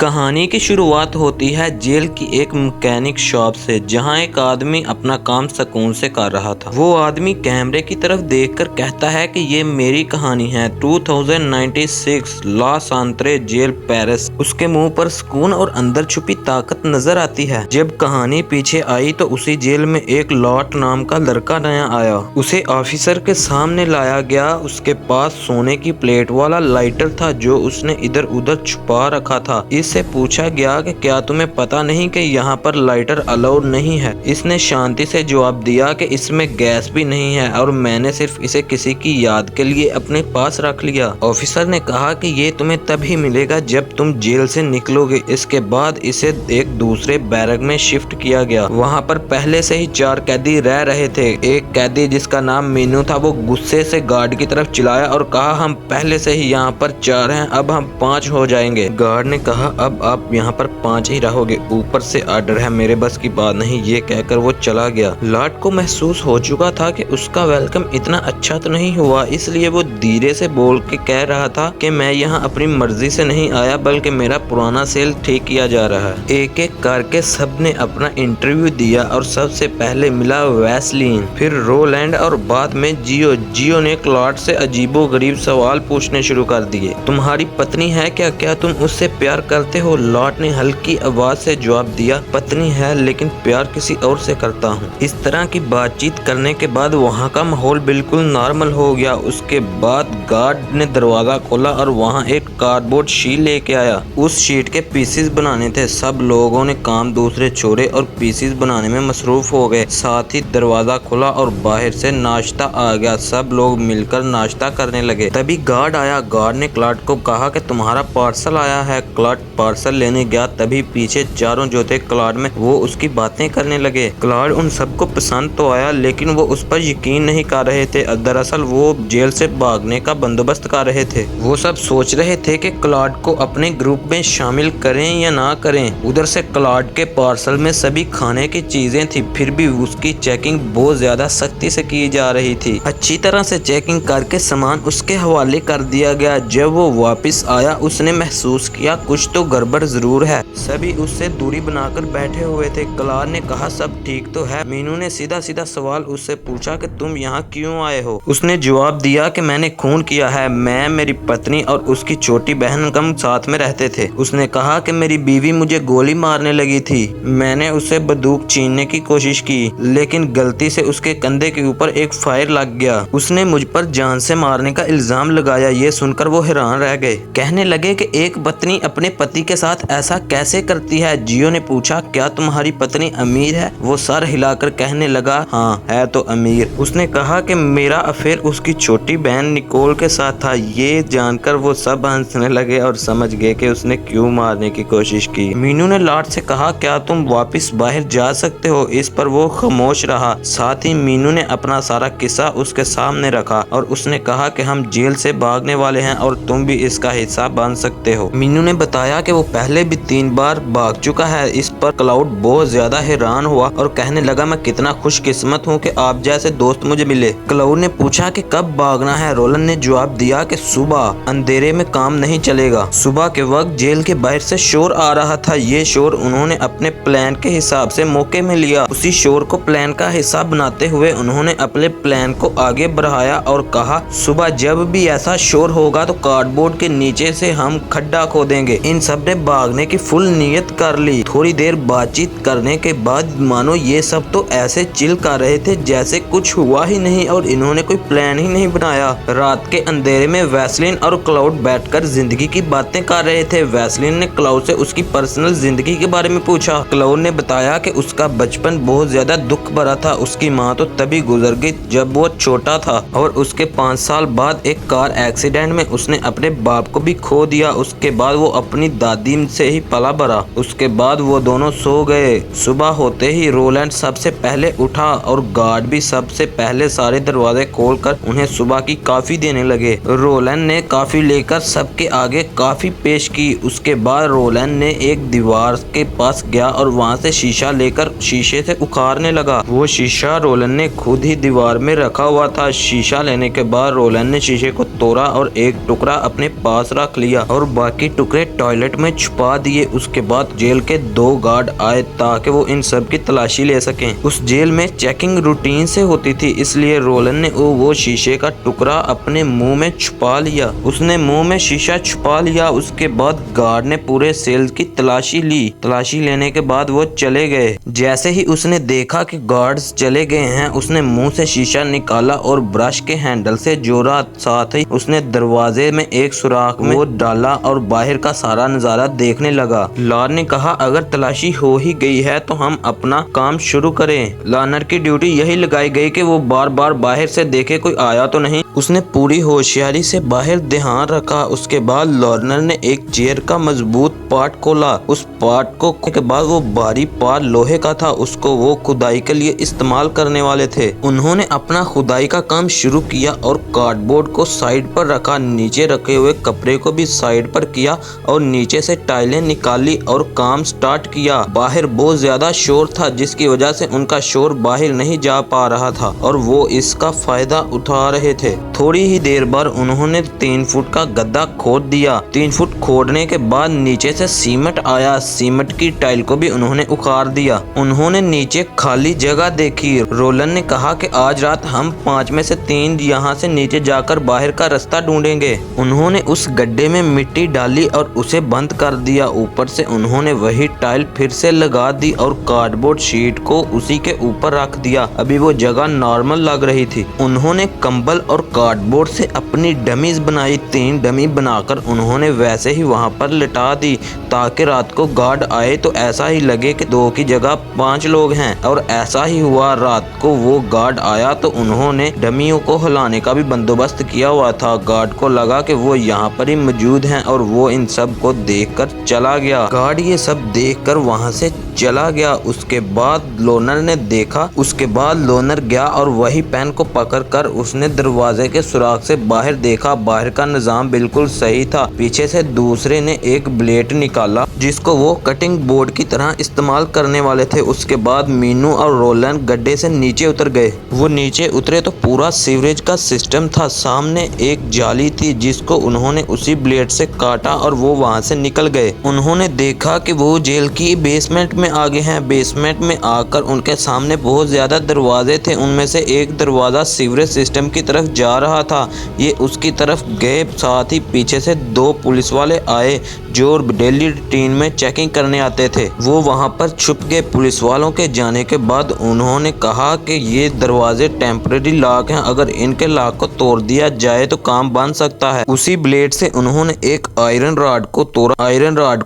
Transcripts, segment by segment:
कहानी की शुरुआत होती है जेल की एक मैकेनिक शॉप से, जहां एक आदमी अपना काम सुकून से कर रहा था। वो आदमी कैमरे की तरफ देखकर कहता है कि ये मेरी कहानी है। 2096 लॉस एंजेलिस जेल पेरिस। उसके मुंह पर सुकून और अंदर छुपी ताकत नजर आती है। जब कहानी पीछे आई तो उसी जेल में एक लॉट नाम का लड़का नया आया। उसे ऑफिसर के सामने लाया गया। उसके पास सोने की प्लेट वाला लाइटर था जो उसने इधर उधर छुपा रखा था। इससे पूछा गया कि क्या तुम्हें पता नहीं कि यहाँ पर लाइटर अलाउड नहीं है। इसने शांति से जवाब दिया कि इसमें गैस भी नहीं है और मैंने सिर्फ इसे किसी की याद के लिए अपने पास रख लिया। ऑफिसर ने कहा कि ये तुम्हें तभी मिलेगा जब तुम जेल से निकलोगे। इसके बाद इसे एक दूसरे बैरक में शिफ्ट किया गया। वहाँ पर पहले से ही 4 कैदी रह रहे थे। एक कैदी जिसका नाम मीनू था, वो गुस्से से गार्ड की तरफ चिल्लाया और कहा, हम पहले से ही यहाँ पर 4 हैं, अब हम 5 हो जाएंगे। गार्ड ने कहा, अब आप यहाँ पर 5 ही रहोगे, ऊपर से ऑर्डर है, मेरे बस की बात नहीं। ये कहकर वो चला गया। लॉट को महसूस हो चुका था कि उसका वेलकम इतना अच्छा तो नहीं हुआ, इसलिए वो धीरे से बोल के कह रहा था कि मैं यहाँ अपनी मर्जी से नहीं आया, बल्कि मेरा पुराना सेल ठीक किया जा रहा है। एक एक करके सबने अपना इंटरव्यू दिया और सबसे पहले मिला वैसलीन, फिर रोलैंड और बाद में जियो ने क्लॉड से अजीबो गरीब सवाल पूछने शुरू कर दिए। तुम्हारी पत्नी है क्या? क्या तुम उससे प्यार करते हो? लॉट ने हल्की आवाज से जवाब दिया, पत्नी है लेकिन प्यार किसी और से करता हूँ। इस तरह की बातचीत करने के बाद वहाँ का माहौल बिल्कुल नॉर्मल हो गया। उसके बाद गार्ड ने दरवाजा खोला और वहाँ एक कार्डबोर्ड शीट लेके आया। उस शीट के पीसेस बनाने थे। सब लोगों ने काम दूसरे छोड़े और पीसेस बनाने में मसरूफ हो गए। साथ ही दरवाजा खुला और बाहर से नाश्ता आ गया। सब लोग मिलकर नाश्ता करने लगे। तभी गार्ड आया। गार्ड ने क्लार्क को कहा कि तुम्हारा पार्सल आया है। क्लार्क पार्सल लेने गया, तभी पीछे चारों जो थे क्लार्क में, वो उसकी बातें करने लगे। क्लार्क उन सबको पसंद तो आया, लेकिन वो उस पर यकीन नहीं कर रहे थे। दरअसल वो जेल से भागने का बंदोबस्त कर रहे थे। वो सब सोच रहे थे कि क्लार्क को अपने ग्रुप में शामिल करें या ना करें। उधर से क्लार्क के पार्सल में सभी खाने की चीजें थी, फिर भी उसकी चेकिंग बहुत ज्यादा सख्ती से की जा रही थी। अच्छी तरह से चेकिंग करके सामान उसके हवाले कर दिया गया। जब वो वापस आया, उसने महसूस किया कुछ तो गड़बड़ जरूर है। सभी उससे दूरी बनाकर बैठे हुए थे। क्लार्क ने कहा, सब ठीक तो है? मीनू ने सीधा सीधा सवाल उससे पूछा कि तुम यहाँ क्यों आए हो? उसने जवाब दिया कि मैंने खून किया है। मैं, मेरी पत्नी और उसकी छोटी बहन कम साथ में रहते थे। उसने कहा कि मेरी बीवी मुझे गोली मारने लगी थी। मैंने उसे बंदूक छीनने की कोशिश की, लेकिन गलती से उसके कंधे के ऊपर एक फायर लग गया। उसने मुझ पर जान से मारने का इल्जाम लगाया। ये सुनकर वो हैरान रह गए। कहने लगे कि एक पत्नी अपने पति के साथ ऐसा कैसे करती है? जियो ने पूछा, क्या तुम्हारी पत्नी अमीर है? वो सर हिलाकर कहने लगा, हाँ है तो अमीर। उसने कहा कि मेरा अफेयर उसकी छोटी बहन निकोल के साथ था। ये जानकर वो सब हंसने लगे और समझ गए कि उसने क्यों मारने की कोशिश की। मीनू ने लॉर्ड से कहा, क्या तुम वापस बाहर जा सकते हो? इस पर वो खामोश रहा। साथ ही मीनू ने अपना सारा किस्सा उसके सामने रखा और उसने कहा कि हम जेल से भागने वाले हैं और तुम भी इसका हिस्सा बन सकते हो। मीनू ने बताया कि वो पहले भी 3 बार भाग चुका है। इस पर क्लाउड बहुत ज्यादा हैरान हुआ और कहने लगा, मैं कितना खुशकिस्मत हूँ कि आप जैसे दोस्त मुझे मिले। क्लाउड ने पूछा कि कब भागना है? रोलन ने जवाब दिया कि सुबह, अंधेरे में काम नहीं चलेगा। सुबह के वक्त जेल के बाहर से शोर आ रहा था। ये शोर उन्होंने अपने प्लान के हिसाब से मौके में लिया। उसी शोर को प्लान का हिस्सा बनाते हुए उन्होंने अपने प्लान को आगे बढ़ाया और कहा, सुबह जब भी ऐसा शोर होगा तो कार्डबोर्ड के नीचे से हम खड्डा खोदेंगे। इन सब ने भागने की फुल नियत कर ली। थोड़ी देर बातचीत करने के बाद मानो ये सब तो ऐसे चिल कर रहे थे जैसे कुछ हुआ ही नहीं और इन्होंने कोई प्लान ही नहीं बनाया। रात के अंधेरे में वैसलीन और क्लाउड बैठकर जिंदगी की बातें कर रहे थे। वैसलीन ने क्लाउड से उसकी पर्सनल जिंदगी के बारे में पूछा। क्लाउड ने बताया कि उसका बचपन बहुत ज्यादा दुख भरा था। उसकी माँ तो तभी गुजर गई जब वो छोटा था और उसके 5 साल बाद एक कार एक्सीडेंट में उसने अपने बाप को भी खो दिया। उसके बाद वो अपनी दादी से ही पला भरा। उसके बाद वो दोनों सो गए। सुबह होते ही रोलैंड सबसे पहले उठा और गार्ड भी सबसे पहले सारे दरवाजे खोलकर उन्हें सुबह की कॉफी देने लगे। रोलैंड ने कॉफी लेकर सबके आगे काफी पेश की। उसके बाद रोलैंड ने एक दीवार के पास गया और वहाँ से शीशा लेकर शीशे से उखाड़ने लगा। वो शीशा रोलैंड ने खुद ही दीवार में रखा हुआ था। शीशा लेने के बाद रोलैंड ने शीशे को तोड़ा और एक टुकड़ा अपने पास रख लिया और बाकी टुकड़े टॉयलेट में छुपा दिए। उसके बाद जेल के 2 गार्ड आए ताकि वो इन सब की तलाशी ले सकें। उस जेल में चेकिंग रूटीन से होती थी, इसलिए रोलैंड ने वो शीशे का टुकड़ा अपने मुंह में छुपा लिया। उसने मुंह में शीशा छुपा लिया। उसके बाद गार्ड ने पूरे सेल की तलाशी ली। तलाशी लेने के बाद वो चले गए। जैसे ही उसने देखा कि गार्ड्स चले गए हैं, उसने मुंह से शीशा निकाला और ब्रश के हैंडल से जोड़ा। साथ ही उसने दरवाजे में एक सुराख में वो डाला और बाहर का सारा नजारा देखने लगा। लॉर्न ने कहा, अगर तलाशी हो ही गई है तो हम अपना काम शुरू करें। लॉर्नर की ड्यूटी यही लगाई गई कि वो बार बार बाहर से देखे कोई आया तो नहीं। उसने पूरी होशियारी से बाहर ध्यान रखा। उसके बाद लॉर्नर ने एक चेयर का मजबूत पार्ट खोला। उस पार्ट को के बाद वो भारी पार्ट लोहे का था। उसको वो खुदाई के लिए इस्तेमाल करने वाले थे। उन्होंने अपना खुदाई का काम शुरू किया और कार्डबोर्ड को साइड पर रखा। नीचे रखे हुए कपड़े को भी साइड पर किया और नीचे से टाइलें निकाली और काम स्टार्ट किया। बाहर बहुत ज्यादा शोर था, जिसकी वजह से उनका शोर बाहर नहीं जा पा रहा था और वो इसका फायदा उठा रहे थे। थोड़ी ही देर बाद उन्होंने 3 फुट का गड्ढा खोद दिया। 3 फुट खोदने के बाद नीचे से सीमेंट आया। सीमेंट की टाइल को भी उन्होंने उखाड़ दिया। उन्होंने नीचे खाली जगह देखी। रोलैंड ने कहा कि आज रात हम 5 में से 3 यहाँ से नीचे जाकर बाहर का रास्ता ढूंढेंगे। उन्होंने उस गड्ढे में मिट्टी डाली और उसे बंद कर दिया। ऊपर से उन्होंने वही टाइल फिर से लगा दी और कार्डबोर्ड शीट को उसी के ऊपर रख दिया। अभी वो जगह नॉर्मल लग रही थी। उन्होंने कंबल और कार्डबोर्ड से अपनी डमीज बनाई। 3 डमी बनाकर उन्होंने वैसे ही वहां पर लिटा दी ताकि रात को गार्ड आए तो ऐसा ही लगे कि 2 की जगह 5 लोग हैं। और ऐसा ही हुआ। रात को वो गार्ड आया तो उन्होंने डमियों को हिलाने का भी बंदोबस्त किया हुआ था। गार्ड को लगा कि वो यहाँ पर ही मौजूद हैं और वो इन सब को देखकर चला गया। गार्ड ये सब देखकर वहां से चला गया। उसके बाद लोनर ने देखा। उसके बाद लोनर गया और वही पेन को पकड़कर उसने दरवाजे के सुराख से बाहर देखा। बाहर का निजाम बिल्कुल सही था। पीछे से दूसरे ने एक ब्लेड निकाला जिसको वो कटिंग बोर्ड की तरह इस्तेमाल करने वाले थे। उसके बाद मीनू और रोलैंड गड्ढे से नीचे उतर गए। वो नीचे उतरे तो पूरा सीवरेज का सिस्टम था। सामने एक जाली थी जिसको उन्होंने उसी ब्लेड से काटा और वो वहां से निकल गए। उन्होंने देखा कि वो जेल की बेसमेंट में आ गए हैं। बेसमेंट में आकर उनके सामने बहुत ज्यादा दरवाजे थे। उनमें से एक दरवाजा सीवरेज सिस्टम की तरफ जा रहा था। ये उसकी तरफ गए। साथ ही पीछे से 2 पुलिस वाले आए जो डेली रूटीन में चेकिंग करने आते थे। वो वहां पर छुप गए। पुलिस वालों के जाने के बाद उन्होंने कहा कि ये दरवाजे टेम्परेरी लॉक हैं, अगर इनके लॉक को तोड़ दिया जाए तो काम बन सकता है। उसी ब्लेड से उन्होंने एक आयरन रॉड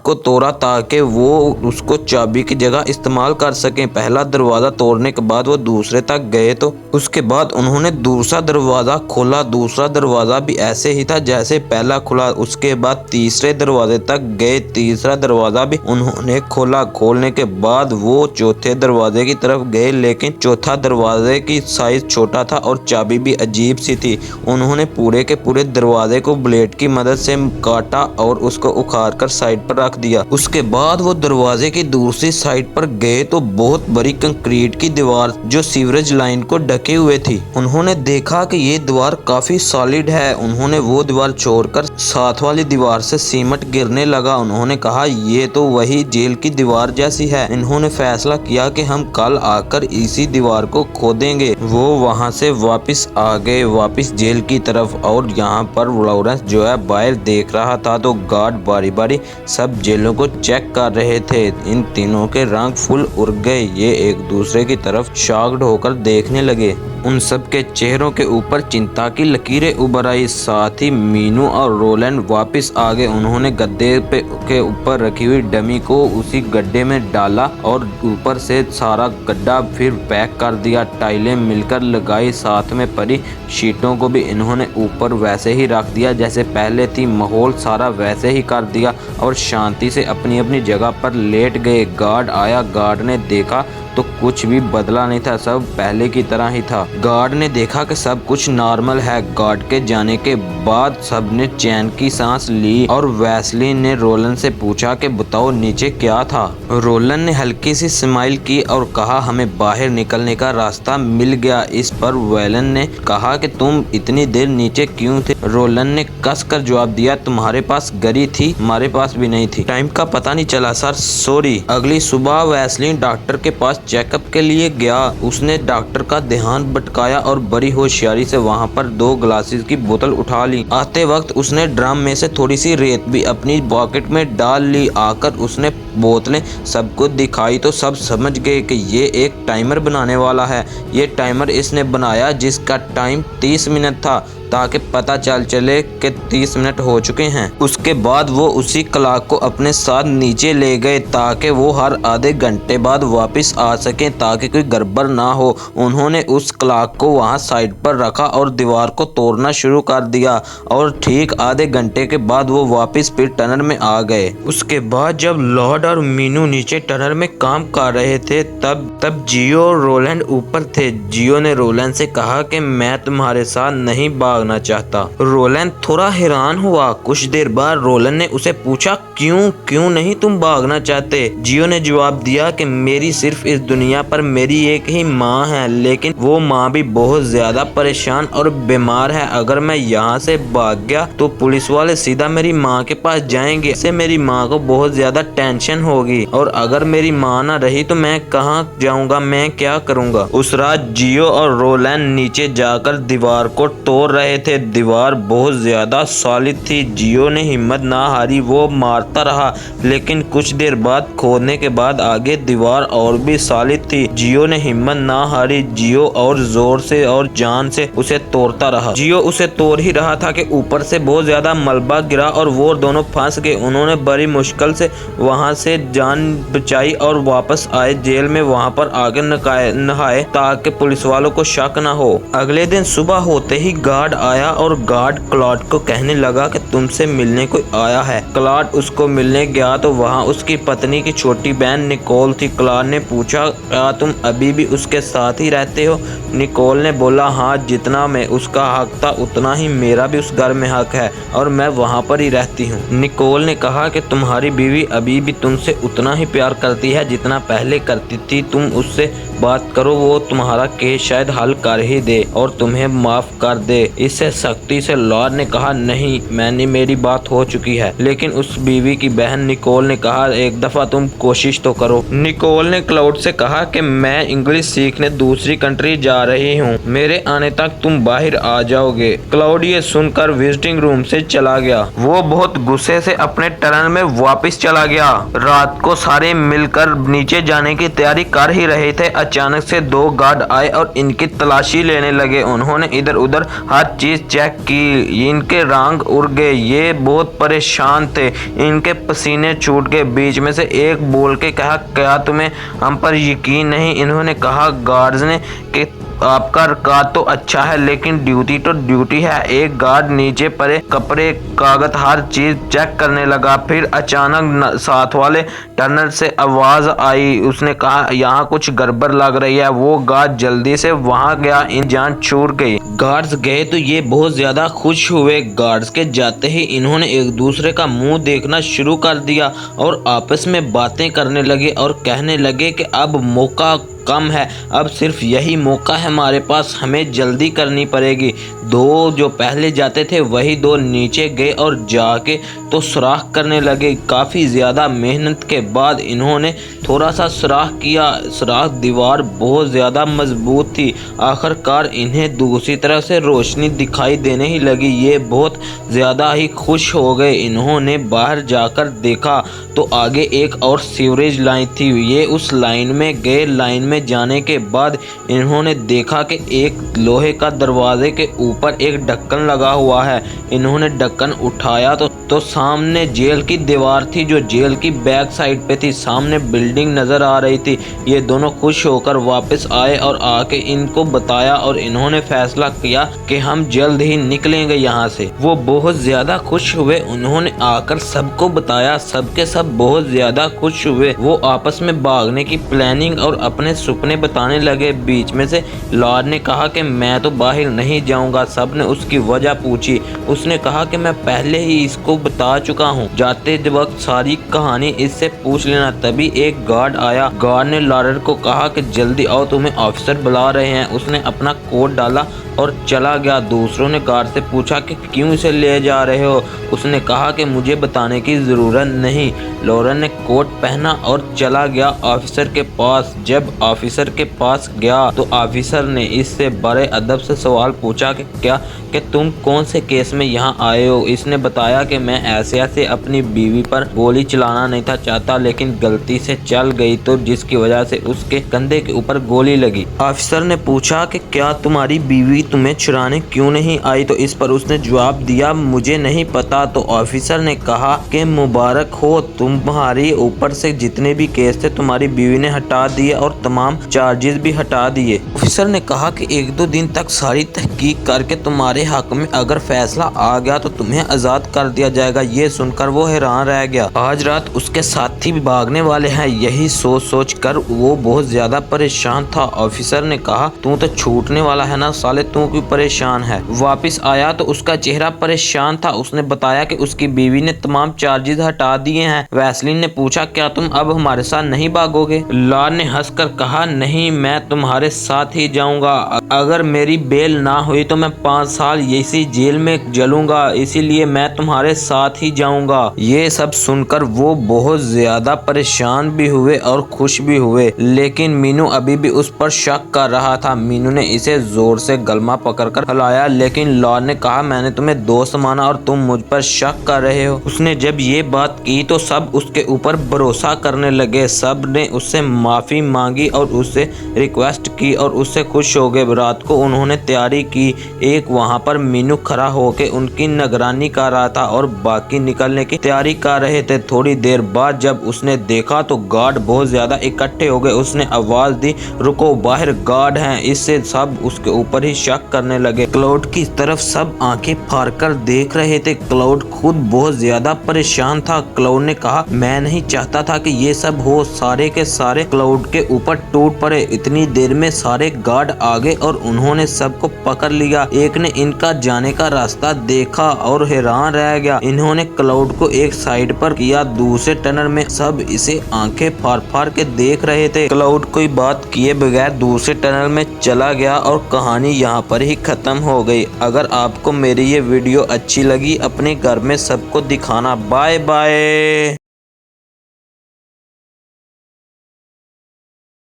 को तोड़ा ताकि वो उसको चाबी की जगह इस्तेमाल कर सकें। पहला दरवाजा तोड़ने के बाद वो दूसरे तक गए तो उसके बाद उन्होंने दूसरा दरवाजा खोला। दूसरा दरवाजा भी ऐसे ही था जैसे पहला खुला। उसके बाद तीसरे दरवाजे तक गए। तीसरा दरवाजा भी उन्होंने खोला। खोलने के बाद वो चौथे दरवाजे की तरफ गए, लेकिन चौथा दरवाजे की साइज छोटा था और चाबी भी अजीब सी थी। उन्होंने पूरे के पूरे दरवाजे को ब्लेड की मदद से काटा और उसको उखाड़ कर साइड पर रख दिया। उसके बाद वो दरवाजे की दूसरी साइड पर गए तो बहुत बड़ी कंक्रीट की दीवार जो सीवरेज लाइन को ढके हुए थी। उन्होंने देखा कि ये दीवार काफी सॉलिड है। उन्होंने वो दीवार छोड़कर साथ वाली दीवार से सीमेंट गिरने लगा। उन्होंने कहा ये तो वही जेल की दीवार जैसी है। इन्होंने फैसला किया कि हम कल आकर इसी दीवार को खोदेंगे। वो वहां से वापस आ गए, वापस जेल की तरफ। और यहाँ पर लॉरेंस जो है बाहर देख रहा था तो गार्ड बारी बारी सब जेलों को चेक कर रहे थे। इन तीनों के रंग फुल उड़ गए। ये एक दूसरे की तरफ शॉक्ड होकर देखने लगे। उन सब के चेहरों के ऊपर चिंता की लकीरें उभर आई। साथ ही मीनू और रोलैंड वापस आ गए। उन्होंने गद्दे के ऊपर रखी हुई डमी को उसी गड्ढे में डाला और ऊपर से सारा गड्ढा फिर पैक कर दिया। टाइलें मिलकर लगाई, साथ में परी शीटों को भी इन्होंने ऊपर वैसे ही रख दिया जैसे पहले थी। माहौल सारा वैसे ही कर दिया और शांति से अपनी अपनी जगह पर लेट गए। गार्ड आया। गार्ड ने देखा तो कुछ भी बदला नहीं था, सब पहले की तरह ही था। गार्ड ने देखा कि सब कुछ नॉर्मल है। गार्ड के जाने के बाद सबने चैन की सांस ली और वेस्ली ने रोलन से पूछा कि बताओ नीचे क्या था। रोलन ने हल्की सी स्माइल की और कहा हमें बाहर निकलने का रास्ता मिल गया। इस पर वेलन ने कहा कि तुम इतनी देर नीचे क्यों थे। रोलन ने कसकर जवाब दिया तुम्हारे पास गरी थी, हमारे पास भी नहीं थी। टाइम का पता नहीं चला सर, सॉरी। अगली सुबह वेस्ली डॉक्टर के पास चेकअप के लिए गया। उसने डॉक्टर का ध्यान भटकाया और बड़ी होशियारी से वहां पर 2 ग्लासेस की बोतल उठा ली। आते वक्त उसने ड्रम में से थोड़ी सी रेत भी अपनी पॉकेट में डाल ली। आकर उसने बोतलें सबको दिखाई तो सब समझ गए कि ये एक टाइमर बनाने वाला है। ये टाइमर इसने बनाया जिसका टाइम 30 मिनट था ताकि पता चले कि 30 मिनट हो चुके हैं। उसके बाद वो उसी क्लॉक को अपने साथ नीचे ले गए ताकि वो हर आधे घंटे बाद वापस आ सकें ताकि कोई गड़बड़ ना हो। उन्होंने उस क्लॉक को वहाँ साइड पर रखा और दीवार को तोड़ना शुरू कर दिया और ठीक आधे घंटे के बाद वो वापस फिर टनल में आ गए। उसके बाद जब लॉर्ड और मीनू नीचे टनल में काम कर रहे थे तब जियो और रोलैंड ऊपर थे। जियो ने रोलैंड से कहा कि मैं तुम्हारे साथ नहीं भागना चाहता। रोलैंड थोड़ा हैरान हुआ। कुछ देर बाद रोलैंड ने उसे पूछा क्यों नहीं तुम भागना चाहते। जियो ने जवाब दिया कि मेरी सिर्फ इस दुनिया पर मेरी एक ही माँ है, लेकिन वो माँ भी बहुत ज्यादा परेशान और बीमार है। अगर मैं यहाँ से भाग गया तो पुलिस वाले सीधा मेरी माँ के पास जाएंगे। इससे मेरी माँ को बहुत ज्यादा टेंशन होगी और अगर मेरी माँ ना रही तो मैं कहाँ जाऊँगा, मैं क्या करूँगा। उस रात जियो और रोलैंड नीचे जाकर दीवार को तोड़ रहे थे। दीवार बहुत ज्यादा सॉलिड थी। जियो ने हिम्मत ना हारी, वो मारता रहा, लेकिन कुछ देर बाद खोदने के बाद आगे दीवार और भी सॉलिड थी। जियो ने हिम्मत ना हारी। जियो और जोर से और जान से उसे तोड़ता रहा। जियो उसे तोड़ ही रहा था कि ऊपर से बहुत ज्यादा मलबा गिरा और वो दोनों फंस गए। उन्होंने बड़ी मुश्किल से वहां से जान बचाई और वापस आए जेल में। वहां पर आगे नहाए ताकि पुलिस वालों को शक न हो। अगले दिन सुबह होते ही गार्ड आया और गार्ड क्लॉड को कहने लगा कि तुमसे मिलने कोई आया है। क्लॉड उसको मिलने गया तो वहाँ उसकी पत्नी की छोटी बहन निकोल थी। क्लॉड ने पूछा क्या तुम अभी भी उसके साथ ही रहते हो। निकोल ने बोला हाँ, जितना मैं उसका हक था उतना ही मेरा भी उस घर में हक है और मैं वहाँ पर ही रहती हूँ। निकोल ने कहा कि तुम्हारी बीवी अभी भी तुमसे उतना ही प्यार करती है जितना पहले करती थी। तुम उससे बात करो, वो तुम्हारा केस शायद हल कर ही दे और तुम्हें माफ कर दे। इससे सख्ती से लॉर्ड ने कहा नहीं, मेरी बात हो चुकी है। लेकिन उस बीवी की बहन निकोल ने कहा एक दफा तुम कोशिश तो करो। निकोल ने क्लाउड से कहा कि मैं इंग्लिश सीखने दूसरी कंट्री जा रही हूँ, मेरे आने तक तुम बाहर आ जाओगे। क्लाउड ये सुनकर विजिटिंग रूम से चला गया। वो बहुत गुस्से से अपने टनल में वापस चला गया। रात को सारे मिलकर नीचे जाने की तैयारी कर ही रहे थे। अचानक से 2 गार्ड आए और इनकी तलाशी लेने लगे। उन्होंने इधर उधर हर चीज चेक की। इनके रंग उड़ गए, ये बहुत परेशान थे। इनके पसीने छूट गए। बीच में से एक बोल के कहा क्या तुम्हें हम पर यकीन नहीं। इन्होंने कहा गार्ड्स ने कि आपका कार तो अच्छा है लेकिन ड्यूटी तो ड्यूटी है। एक गार्ड नीचे पड़े कपड़े कागज हर चीज चेक करने लगा। फिर अचानक साथ वाले टनल से आवाज आई। उसने कहा यहाँ कुछ गड़बड़ लग रही है। वो गार्ड जल्दी से वहां गया। इन जान छूट गई। गार्ड्स गए तो ये बहुत ज्यादा खुश हुए। गार्ड्स के जाते ही इन्होंने एक दूसरे का मुंह देखना शुरू कर दिया और आपस में बातें करने लगे और कहने लगे कि अब मौका कम है, अब सिर्फ यही मौका है हमारे पास, हमें जल्दी करनी पड़ेगी। 2 जो पहले जाते थे वही 2 नीचे गए और जाके तो सुराख करने लगे। काफ़ी ज़्यादा मेहनत के बाद इन्होंने थोड़ा सा सुराख किया। सुराख दीवार बहुत ज़्यादा मजबूत थी। आखिरकार इन्हें दूसरी तरफ से रोशनी दिखाई देने ही लगी। ये बहुत ज़्यादा ही खुश हो गए। इन्होंने बाहर जाकर देखा तो आगे एक और सीवरेज लाइन थी। ये उस लाइन में गए। लाइन में जाने के बाद इन्होंने देखा कि एक लोहे का दरवाजे के ऊपर एक ढक्कन लगा हुआ है। इन्होंने ढक्कन उठाया तो सामने जेल की दीवार थी जो जेल की बैक साइड पे थी। सामने बिल्डिंग नजर आ रही थी। ये दोनों खुश होकर वापस आए और आके इनको बताया और इन्होंने फैसला किया कि हम जल्द ही निकलेंगे यहाँ से। वो बहुत ज्यादा खुश हुए। उन्होंने आकर सबको बताया। सबके सब बहुत ज्यादा खुश हुए। वो आपस में भागने की प्लानिंग और अपने सुपने बताने लगे। बीच में से लॉर्ड ने कहा कि मैं तो बाहर नहीं जाऊंगा। सब ने उसकी वजह पूछी। उसने कहा कि मैं पहले ही इसको बता चुका हूँ, जाते वक्त सारी कहानी इससे पूछ लेना। तभी एक गार्ड आया। गार्ड ने लॉर्ड को कहा कि जल्दी आओ, तुम्हें ऑफिसर बुला रहे हैं। उसने अपना कोट डाला और चला गया। दूसरों ने गार्ड से पूछा कि क्यों इसे ले जा रहे हो। उसने कहा कि मुझे बताने की ज़रूरत नहीं। लॉरेन ने कोट पहना और चला गया ऑफिसर के पास। जब ऑफिसर के पास गया तो ऑफिसर ने इससे बड़े अदब से सवाल पूछा कि तुम कौन से केस में यहाँ आए हो। इसने बताया कि मैं ऐसे अपनी बीवी पर गोली चलाना नहीं था चाहता, लेकिन गलती से चल गई तो जिसकी वजह से उसके कंधे के ऊपर गोली लगी। ऑफिसर ने पूछा कि क्या तुम्हारी बीवी तुम्हें छुड़ाने क्यों नहीं आई, तो इस पर उसने जवाब दिया मुझे नहीं पता। तो ऑफिसर ने कहा कि मुबारक हो, तुम्हारे ऊपर से जितने भी केस थे तुम्हारी बीवी ने हटा दिए और तमाम चार्जेस भी हटा दिए। ऑफिसर ने कहा कि 1-2 दिन तक सारी तहकीक करके तुम्हारे हक में अगर फैसला आ गया तो तुम्हें आज़ाद कर दिया जाएगा। ये सुनकर वो हैरान रह गया। आज रात उसके साथी भी भागने वाले हैं। यही सोच कर वो बहुत ज्यादा परेशान था। ऑफिसर ने कहा तू तो छूटने वाला है ना साले, तू क्यों परेशान है। वापस आया तो उसका चेहरा परेशान था। उसने बताया कि उसकी बीवी ने तमाम चार्जेस हटा दिए हैं। वैसलीन ने पूछा क्या तुम अब हमारे साथ नहीं भागोगे। लॉर्ड ने हंसकर कहा नहीं, मैं तुम्हारे साथ ही जाऊंगा। अगर मेरी बेल ना हुई तो मैं 5 साल इसी जेल में जलूंगा, इसीलिए मैं तुम्हारे साथ ही जाऊंगा। ये सब सुनकर वो बहुत ज्यादा परेशान भी हुए और खुश भी हुए, लेकिन मीनू अभी भी उस पर शक कर रहा था। मीनू ने इसे जोर से गलमा पकड़कर हिलाया, लेकिन लॉर्ड ने कहा मैंने तुम्हें दोस्त माना और तुम मुझ पर शक कर रहे हो। उसने जब ये बात की तो सब उसके ऊपर भरोसा करने लगे। सब ने उससे माफी मांगी और उससे रिक्वेस्ट की और उससे खुश हो गए। रात को उन्होंने तैयारी की। एक वहां पर मीनू खड़ा होकर उनकी निगरानी कर रहा था और बाकी निकलने की तैयारी कर रहे थे। थोड़ी देर बाद जब उसने देखा तो गार्ड बहुत ज्यादा इकट्ठे हो गए। उसने आवाज दी रुको, बाहर गार्ड हैं। इससे सब उसके ऊपर ही शक करने लगे। क्लाउड की तरफ सब आंखें फाड़कर देख रहे थे। क्लाउड खुद बहुत ज्यादा परेशान था। क्लाउड ने कहा मैं नहीं चाहता था कि ये सब हो। सारे के सारे क्लाउड के ऊपर टूट पड़े। इतनी देर में सारे गार्ड आ गए और उन्होंने सबको पकड़ लिया। एक ने इनका जाने का रास्ता देखा और हैरान रह गया। इन्होंने क्लाउड को एक साइड पर किया, दूसरे टनल में सब इसे आंखें फाड़ के देख रहे थे। क्लाउड कोई बात किए बगैर दूसरे टनल में चला गया और कहानी यहाँ पर ही खत्म हो गई। अगर आपको मेरी ये वीडियो अच्छी लगी अपने घर में सबको दिखाना। Bye bye.